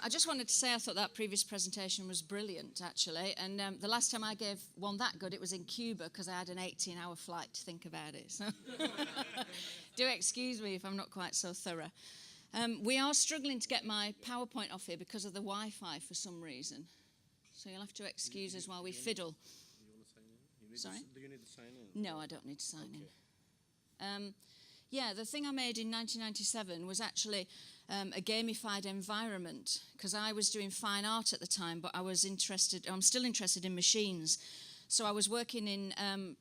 I just wanted to say I thought that previous presentation was brilliant, actually. And the last time I gave one that good, it was in Cuba, because I had an 18-hour flight to think about it. So do excuse me if I'm not quite so thorough. We are struggling to get my PowerPoint off here because of the Wi-Fi for some reason. So you'll have to excuse us while we fiddle. You want to sign in? Sorry? Do you need to sign in? No, I don't need to sign in. Yeah, the thing I made in 1997 was actually a gamified environment, because I was doing fine art at the time, but I'm still interested in machines. So I was working in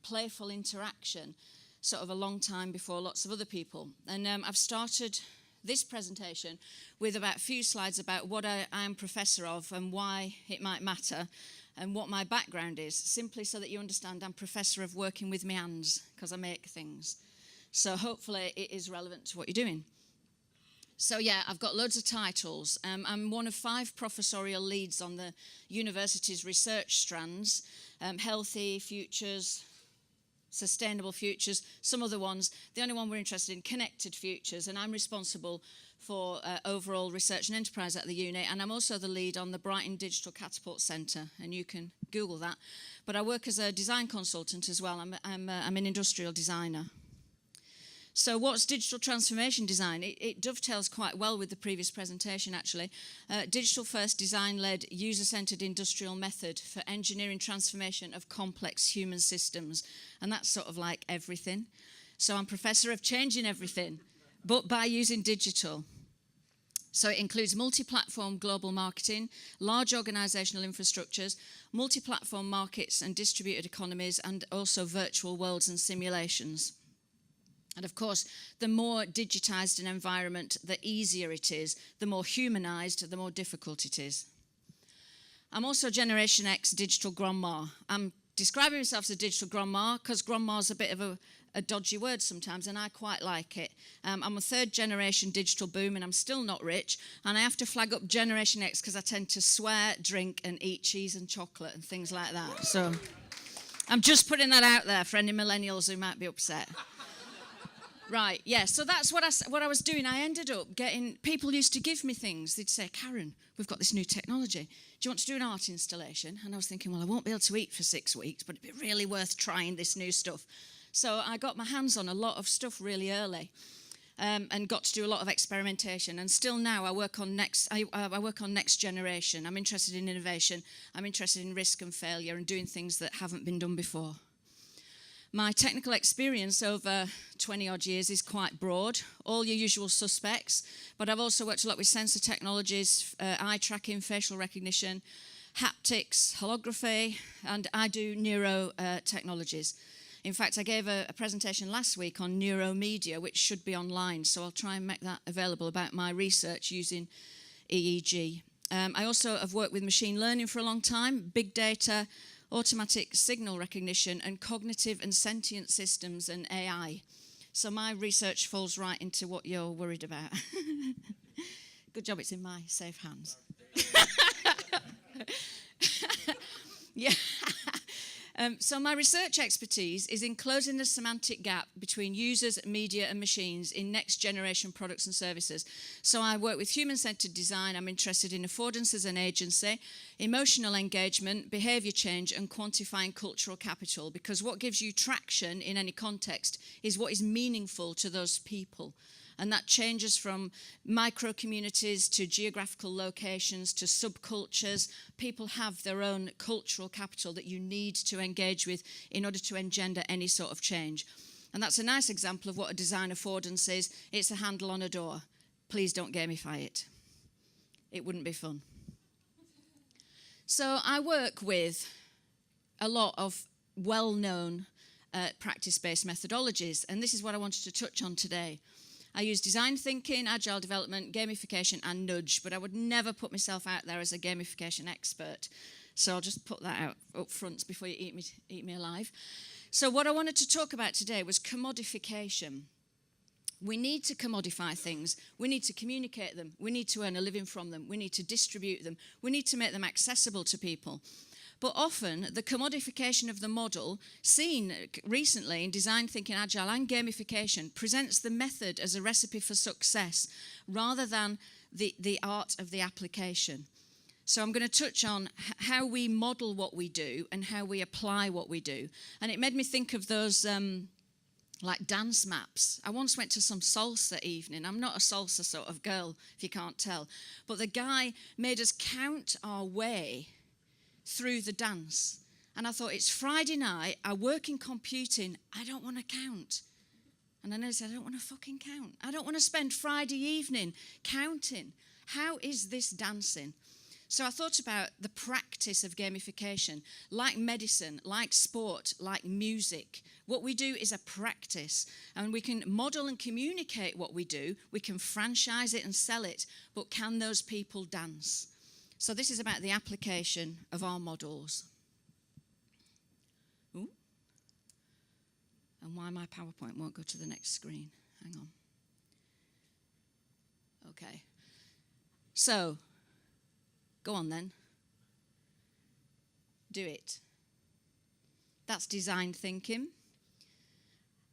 playful interaction, sort of a long time before lots of other people. And I've started this presentation with about a few slides about what I am professor of and why it might matter, and what my background is, simply so that you understand I'm professor of working with my hands, because I make things. So hopefully it is relevant to what you're doing. So yeah, I've got loads of titles. I'm one of 5 professorial leads on the university's research strands: healthy futures, sustainable futures, some other ones. The only one we're interested in, connected futures, and I'm responsible for overall research and enterprise at the uni, and I'm also the lead on the Brighton Digital Catapult Centre, and you can Google that. But I work as a design consultant as well. I'm an industrial designer. So what's digital transformation design? It dovetails quite well with the previous presentation, actually. Digital first, design-led, user-centered industrial method for engineering transformation of complex human systems. And that's sort of like everything. So I'm professor of changing everything, but by using digital. So it includes multi-platform global marketing, large organizational infrastructures, multi-platform markets and distributed economies, and also virtual worlds and simulations. And of course, the more digitized an environment, the easier it is. The more humanized, the more difficult it is. I'm also Generation X digital grandma. I'm describing myself as a digital grandma because grandma's a bit of a dodgy word sometimes, and I quite like it. I'm a 3rd generation digital boom, and I'm still not rich. And I have to flag up Generation X because I tend to swear, drink, and eat cheese and chocolate and things like that. So I'm just putting that out there for any millennials who might be upset. Right, yeah, so that's what I was doing. I ended up getting, people used to give me things. They'd say, Karen, we've got this new technology. Do you want to do an art installation? And I was thinking, well, I won't be able to eat for 6 weeks, but it'd be really worth trying this new stuff. So I got my hands on a lot of stuff really early, and got to do a lot of experimentation. And still now I work on next generation. I'm interested in innovation. I'm interested in risk and failure and doing things that haven't been done before. My technical experience over 20-odd years is quite broad, all your usual suspects, but I've also worked a lot with sensor technologies, eye tracking, facial recognition, haptics, holography, and I do neuro technologies. In fact, I gave a presentation last week on neuromedia, which should be online, so I'll try and make that available about my research using EEG. I also have worked with machine learning for a long time, big data, automatic signal recognition, and cognitive and sentient systems and AI. So my research falls right into what you're worried about. Good job it's in my safe hands. Yeah. So my research expertise is in closing the semantic gap between users, media and machines in next generation products and services. So I work with human-centered design. I'm interested in affordance as an agency, emotional engagement, behaviour change and quantifying cultural capital, because what gives you traction in any context is what is meaningful to those people. And that changes from micro-communities to geographical locations to subcultures. People have their own cultural capital that you need to engage with in order to engender any sort of change. And that's a nice example of what a design affordance is. It's a handle on a door. Please don't gamify it. It wouldn't be fun. So I work with a lot of well-known practice-based methodologies, and this is what I wanted to touch on today. I use design thinking, agile development, gamification, and nudge, but I would never put myself out there as a gamification expert. So I'll just put that out up front before you eat me alive. So what I wanted to talk about today was commodification. We need to commodify things. We need to communicate them. We need to earn a living from them. We need to distribute them. We need to make them accessible to people. But often, the commodification of the model, seen recently in design thinking, agile and gamification, presents the method as a recipe for success rather than the art of the application. So I'm going to touch on how we model what we do and how we apply what we do. And it made me think of those like dance maps. I once went to some salsa evening. I'm not a salsa sort of girl, if you can't tell. But the guy made us count our way through the dance. And I thought, it's Friday night, I work in computing, I don't want to count. And I noticed I don't want to fucking count. I don't want to spend Friday evening counting. How is this dancing? So I thought about the practice of gamification, like medicine, like sport, like music. What we do is a practice, and we can model and communicate what we do. We can franchise it and sell it, but can those people dance? So this is about the application of our models. Ooh. And why my PowerPoint won't go to the next screen. Hang on. Okay. So, go on then. Do it. That's design thinking.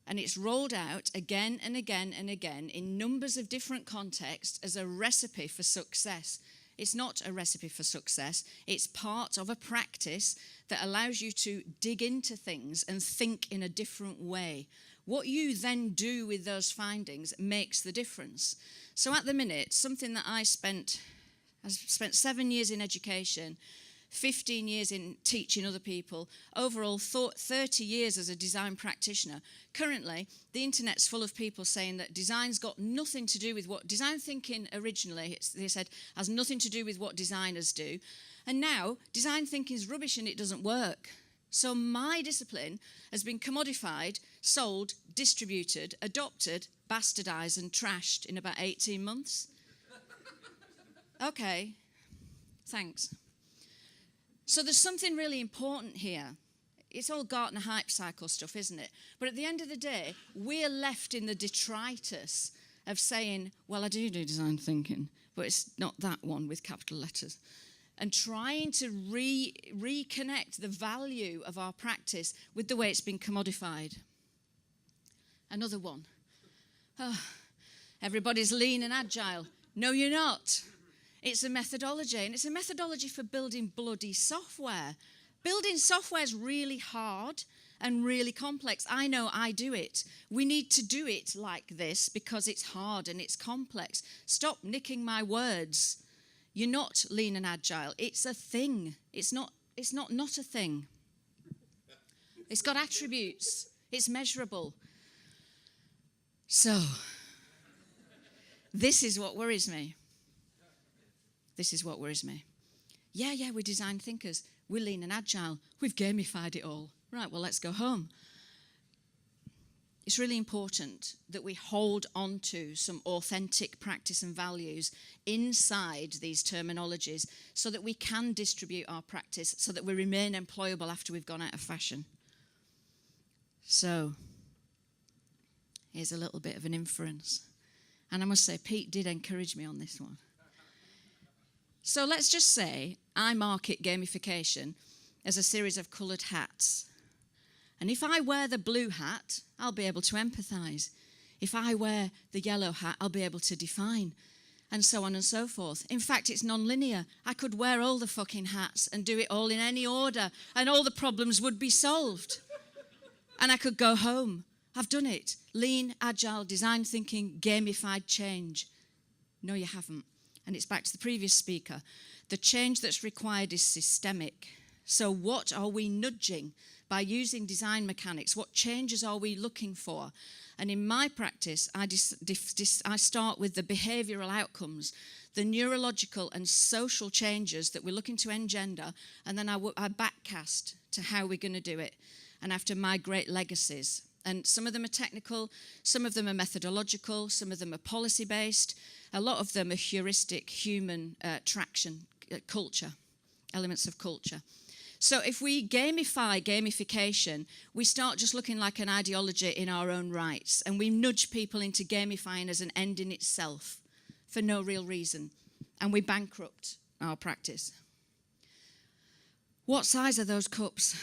And it's rolled out again and again and again in numbers of different contexts as a recipe for success. It's not a recipe for success. It's part of a practice that allows you to dig into things and think in a different way. What you then do with those findings makes the difference. So at the minute, something that I spent 7 years in education, 15 years in teaching other people, overall 30 years as a design practitioner. Currently, the internet's full of people saying that design's got nothing to do with what design thinking originally, they said, has nothing to do with what designers do. And now, design thinking is rubbish and it doesn't work. So my discipline has been commodified, sold, distributed, adopted, bastardized and trashed in about 18 months. Okay, thanks. So there's something really important here. It's all Gartner hype cycle stuff, isn't it? But at the end of the day, we're left in the detritus of saying, well, I do design thinking, but it's not that one with capital letters. And trying to reconnect the value of our practice with the way it's been commodified. Another one. Oh, everybody's lean and agile. No, you're not. It's a methodology, and it's a methodology for building bloody software. Building software is really hard and really complex. I know I do it. We need to do it like this because it's hard and it's complex. Stop nicking my words. You're not lean and agile. It's a thing. It's not a thing. It's got attributes. It's measurable. So, this is what worries me. This is what worries me. Yeah, we're design thinkers. We're lean and agile. We've gamified it all. Right, well, let's go home. It's really important that we hold on to some authentic practice and values inside these terminologies so that we can distribute our practice, so that we remain employable after we've gone out of fashion. So, here's a little bit of an inference. And I must say, Pete did encourage me on this one. So let's just say I market gamification as a series of coloured hats. And if I wear the blue hat, I'll be able to empathise. If I wear the yellow hat, I'll be able to define, and so on and so forth. In fact, it's nonlinear. I could wear all the fucking hats and do it all in any order, and all the problems would be solved. And I could go home. I've done it. Lean, agile, design thinking, gamified change. No, you haven't. And it's back to the previous speaker. The change that's required is systemic. So what are we nudging by using design mechanics? What changes are we looking for? And in my practice, I start with the behavioural outcomes, the neurological and social changes that we're looking to engender, and then I backcast to how we're going to do it, and I have to migrate legacies. And some of them are technical, some of them are methodological, some of them are policy-based, a lot of them are heuristic, human traction, culture, elements of culture. So if we gamify gamification, we start just looking like an ideology in our own rights, and we nudge people into gamifying as an end in itself for no real reason, and we bankrupt our practice. What size are those cups?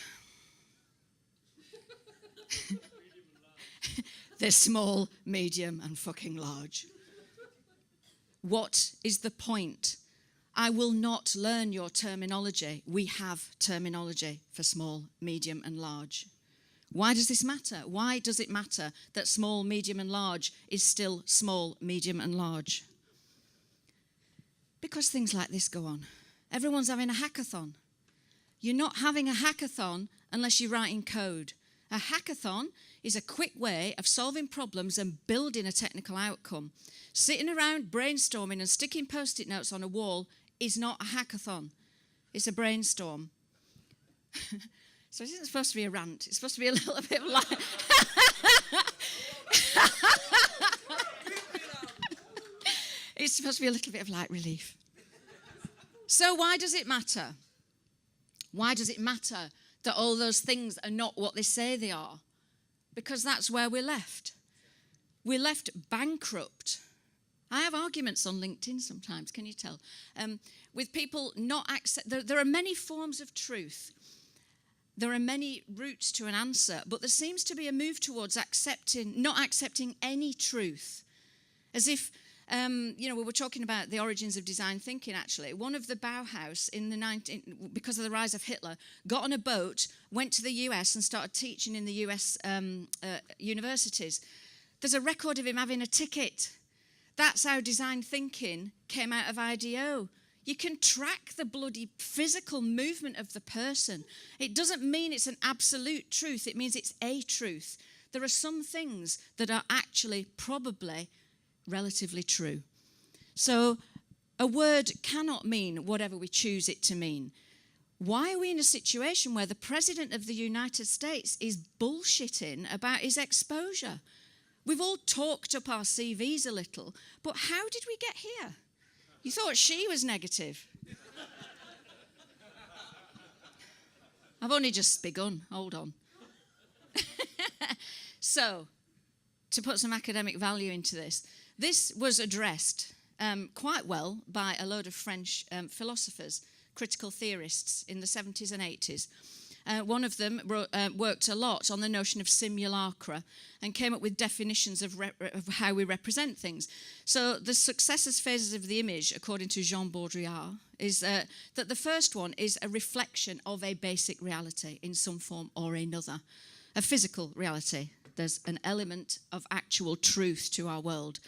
They're small, medium, and fucking large. What is the point? I will not learn your terminology. We have terminology for small, medium, and large. Why does this matter? Why does it matter that small, medium, and large is still small, medium, and large? Because things like this go on. Everyone's having a hackathon. You're not having a hackathon unless you're writing code. A hackathon is a quick way of solving problems and building a technical outcome. Sitting around brainstorming and sticking post-it notes on a wall is not a hackathon. It's a brainstorm. So it isn't supposed to be a rant. It's supposed to be a little bit of like... It's supposed to be a little bit of light relief. So why does it matter? Why does it matter that all those things are not what they say they are? Because that's where we're left. We're left bankrupt. I have arguments on LinkedIn sometimes, can you tell? With people not accept... There are many forms of truth. There are many routes to an answer, but there seems to be a move towards not accepting any truth. As if, we were talking about the origins of design thinking, actually. One of the Bauhaus, because of the rise of Hitler, got on a boat, went to the US and started teaching in the US universities. There's a record of him having a ticket. That's how design thinking came out of IDEO. You can track the bloody physical movement of the person. It doesn't mean it's an absolute truth. It means it's a truth. There are some things that are actually probably relatively true. So a word cannot mean whatever we choose it to mean. Why are we in a situation where the President of the United States is bullshitting about his exposure? We've all talked up our CVs a little, but how did we get here? You thought she was negative. I've only just begun. Hold on. So, to put some academic value into this, this was addressed quite well by a load of French philosophers, critical theorists in the 70s and 80s. One of them worked a lot on the notion of simulacra and came up with definitions of how we represent things. So the successive phases of the image, according to Jean Baudrillard, is that the first one is a reflection of a basic reality in some form or another, a physical reality. There's an element of actual truth to our world.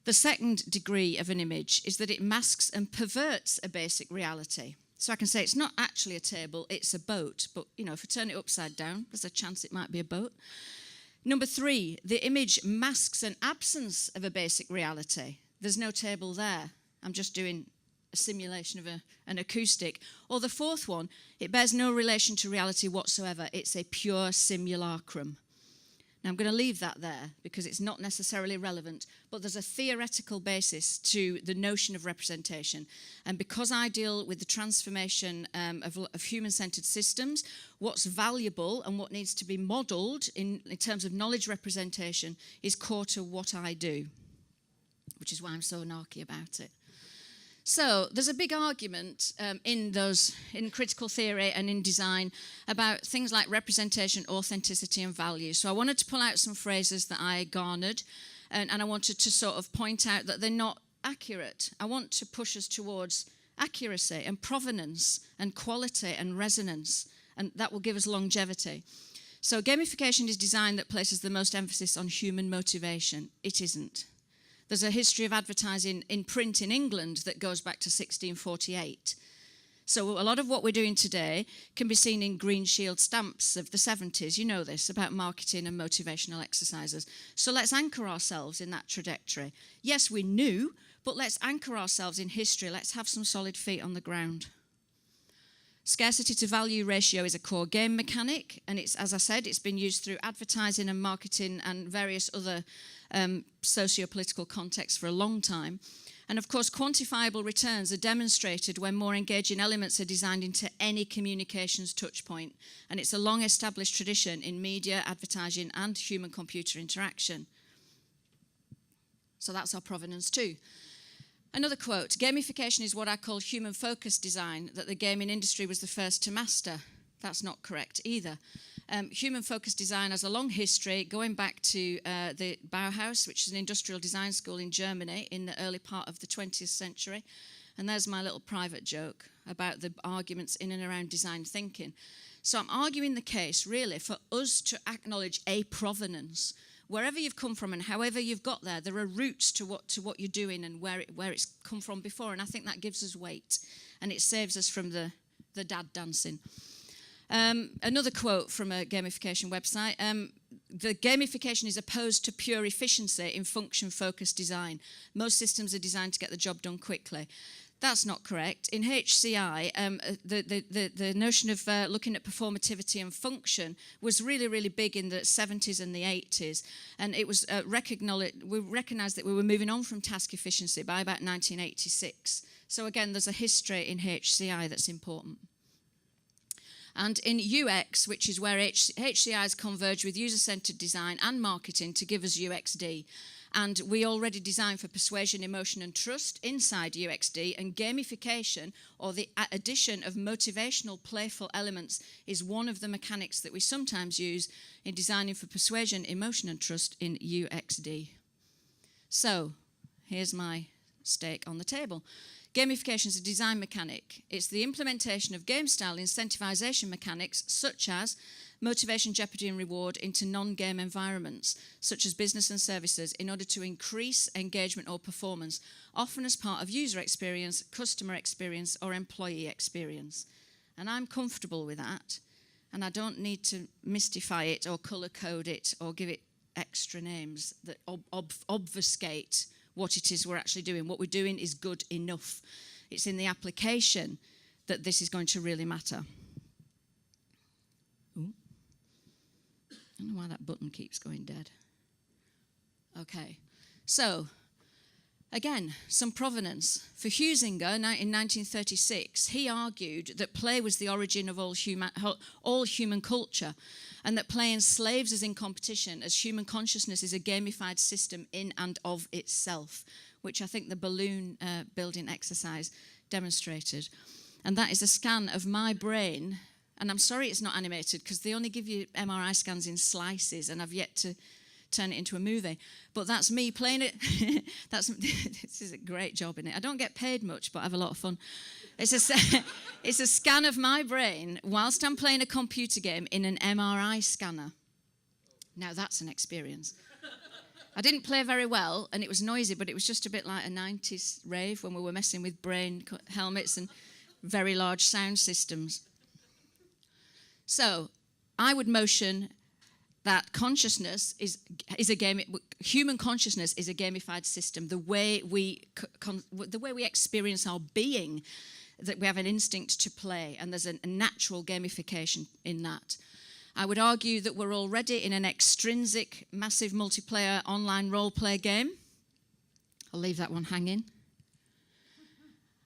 The second degree of an image is that it masks and perverts a basic reality. So I can say it's not actually a table, it's a boat. But, if I turn it upside down, there's a chance it might be a boat. Number 3, the image masks an absence of a basic reality. There's no table there. I'm just doing a simulation of an acoustic. Or the fourth one, it bears no relation to reality whatsoever. It's a pure simulacrum. Now, I'm going to leave that there because it's not necessarily relevant, but there's a theoretical basis to the notion of representation. And because I deal with the transformation of human-centered systems, what's valuable and what needs to be modeled in terms of knowledge representation is core to what I do, which is why I'm so narky about it. So there's a big argument in critical theory and in design about things like representation, authenticity, and value. So I wanted to pull out some phrases that I garnered, and I wanted to sort of point out that they're not accurate. I want to push us towards accuracy and provenance and quality and resonance, and that will give us longevity. So gamification is design that places the most emphasis on human motivation. It isn't. There's a history of advertising in print in England that goes back to 1648. So a lot of what we're doing today can be seen in Green Shield stamps of the 70s. You know this, about marketing and motivational exercises. So let's anchor ourselves in that trajectory. Yes, we're new, but let's anchor ourselves in history. Let's have some solid feet on the ground. Scarcity to value ratio is a core game mechanic, and it's, as I said, it's been used through advertising and marketing and various other socio-political contexts for a long time. And of course, quantifiable returns are demonstrated when more engaging elements are designed into any communications touch point. And it's a long-established tradition in media, advertising, and human-computer interaction. So that's our provenance too. Another quote, gamification is what I call human-focused design that the gaming industry was the first to master. That's not correct either. Human-focused design has a long history going back to the Bauhaus, which is an industrial design school in Germany in the early part of the 20th century. And there's my little private joke about the arguments in and around design thinking. So I'm arguing the case, really, for us to acknowledge a provenance. Wherever you've come from and however you've got there, there are roots to what you're doing and where it's come from before. And I think that gives us weight. And it saves us from the dad dancing. Another quote from a gamification website. The gamification is opposed to pure efficiency in function-focused design. Most systems are designed to get the job done quickly. That's not correct. In HCI, the notion of looking at performativity and function was really, really big in the 70s and the 80s. And it was we recognized that we were moving on from task efficiency by about 1986. So again, there's a history in HCI that's important. And in UX, which is where HCIs converge with user-centered design and marketing to give us UXD. And we already design for persuasion, emotion, and trust inside UXD, and gamification, or the addition of motivational, playful elements, is one of the mechanics that we sometimes use in designing for persuasion, emotion, and trust in UXD. So, here's my stake on the table. Gamification is a design mechanic. It's the implementation of game-style incentivization mechanics, such as motivation, jeopardy, and reward into non-game environments, such as business and services, in order to increase engagement or performance, often as part of user experience, customer experience, or employee experience. And I'm comfortable with that, and I don't need to mystify it or color-code it or give it extra names that obfuscate what it is we're actually doing. What we're doing is good enough. It's in the application that this is going to really matter. Ooh. I don't know why that button keeps going dead. Okay, so again, some provenance. For Hugh Ingo in 1936, he argued that play was the origin of all human culture, and that play enslaves us in competition, as human consciousness is a gamified system in and of itself, which I think the balloon building exercise demonstrated. And that is a scan of my brain, and I'm sorry it's not animated, because they only give you MRI scans in slices, and I've yet to turn it into a movie. But that's me playing it. This is a great job in it. I don't get paid much, but I have a lot of fun. It's a scan of my brain whilst I'm playing a computer game in an MRI scanner. Now that's an experience. I didn't play very well, and it was noisy, but it was just a bit like a 90s rave when we were messing with brain helmets and very large sound systems. So I would motion that consciousness human consciousness is a gamified system. The way we experience our being, that we have an instinct to play, and there's a natural gamification in that. I would argue that we're already in an extrinsic, massive multiplayer online role-play game. I'll leave that one hanging.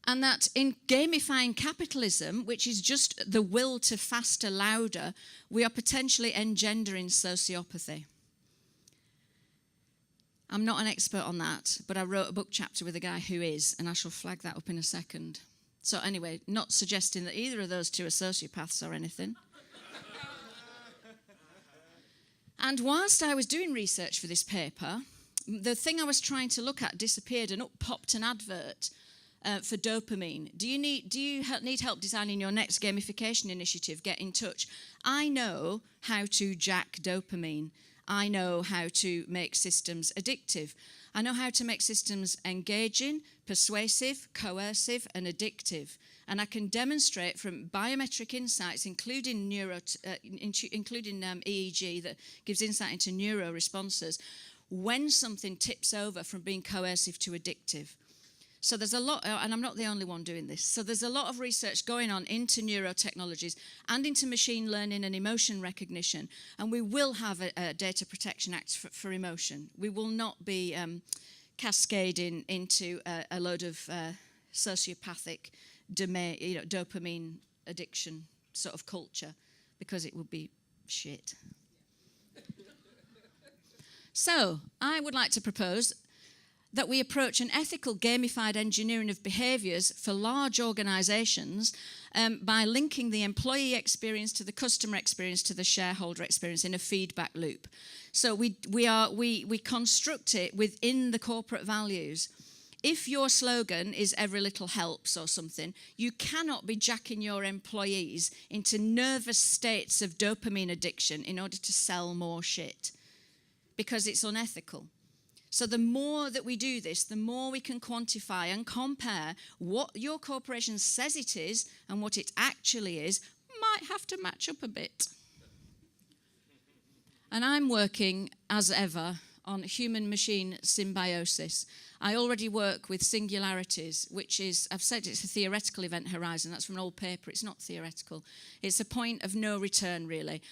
And that in gamifying capitalism, which is just the will to faster, louder, we are potentially engendering sociopathy. I'm not an expert on that, but I wrote a book chapter with a guy who is, and I shall flag that up in a second. So anyway, not suggesting that either of those two are sociopaths or anything. And whilst I was doing research for this paper, the thing I was trying to look at disappeared, and up popped an advert for Dopamine. Do you need help designing your next gamification initiative? Get in touch. I know how to jack dopamine. I know how to make systems addictive. I know how to make systems engaging, persuasive, coercive, and addictive. And I can demonstrate from biometric insights, including EEG, that gives insight into neuro responses, when something tips over from being coercive to addictive. So there's a lot, and I'm not the only one doing this, so there's a lot of research going on into neurotechnologies and into machine learning and emotion recognition, and we will have a Data Protection Act for emotion. We will not be cascading into a load of sociopathic dopamine addiction sort of culture, because it would be shit. So I would like to propose that we approach an ethical gamified engineering of behaviours for large organisations by linking the employee experience to the customer experience to the shareholder experience in a feedback loop. So we construct it within the corporate values. If your slogan is every little helps or something, you cannot be jacking your employees into nervous states of dopamine addiction in order to sell more shit, because it's unethical. So the more that we do this, the more we can quantify and compare what your corporation says it is and what it actually is, might have to match up a bit. And I'm working, as ever, on human-machine symbiosis. I already work with singularities, which is, I've said it's a theoretical event horizon. That's from an old paper. It's not theoretical. It's a point of no return, really,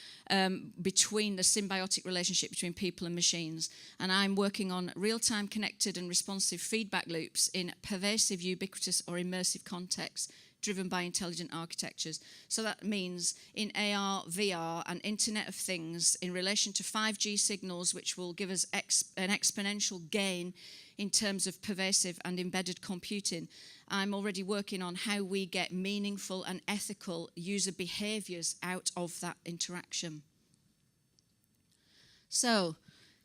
between the symbiotic relationship between people and machines. And I'm working on real-time connected and responsive feedback loops in pervasive, ubiquitous, or immersive contexts, driven by intelligent architectures. So that means in AR, VR, and Internet of Things, in relation to 5G signals, which will give us an exponential gain in terms of pervasive and embedded computing. I'm already working on how we get meaningful and ethical user behaviours out of that interaction. So,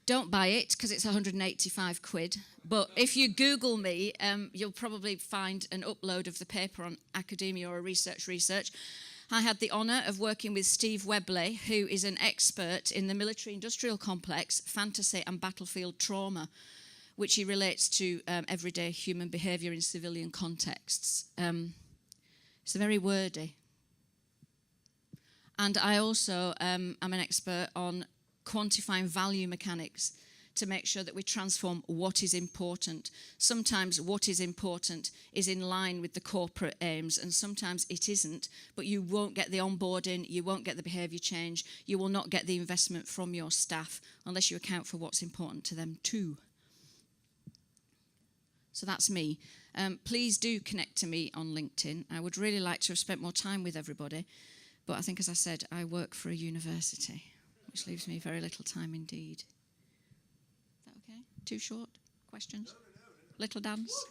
don't buy it because it's 185 quid. But if you Google me, you'll probably find an upload of the paper on academia or research. I had the honour of working with Steve Webley, who is an expert in the military-industrial complex, fantasy and battlefield trauma, which he relates to everyday human behaviour in civilian contexts. It's very wordy. And I also am an expert on quantifying value mechanics to make sure that we transform what is important. Sometimes what is important is in line with the corporate aims, and sometimes it isn't, but you won't get the onboarding, you won't get the behaviour change, you will not get the investment from your staff unless you account for what's important to them too. So that's me. Please do connect to me on LinkedIn. I would really like to have spent more time with everybody, but I think, as I said, I work for a university, which leaves me very little time indeed. Is that okay? Too short? Questions? No. Little dance?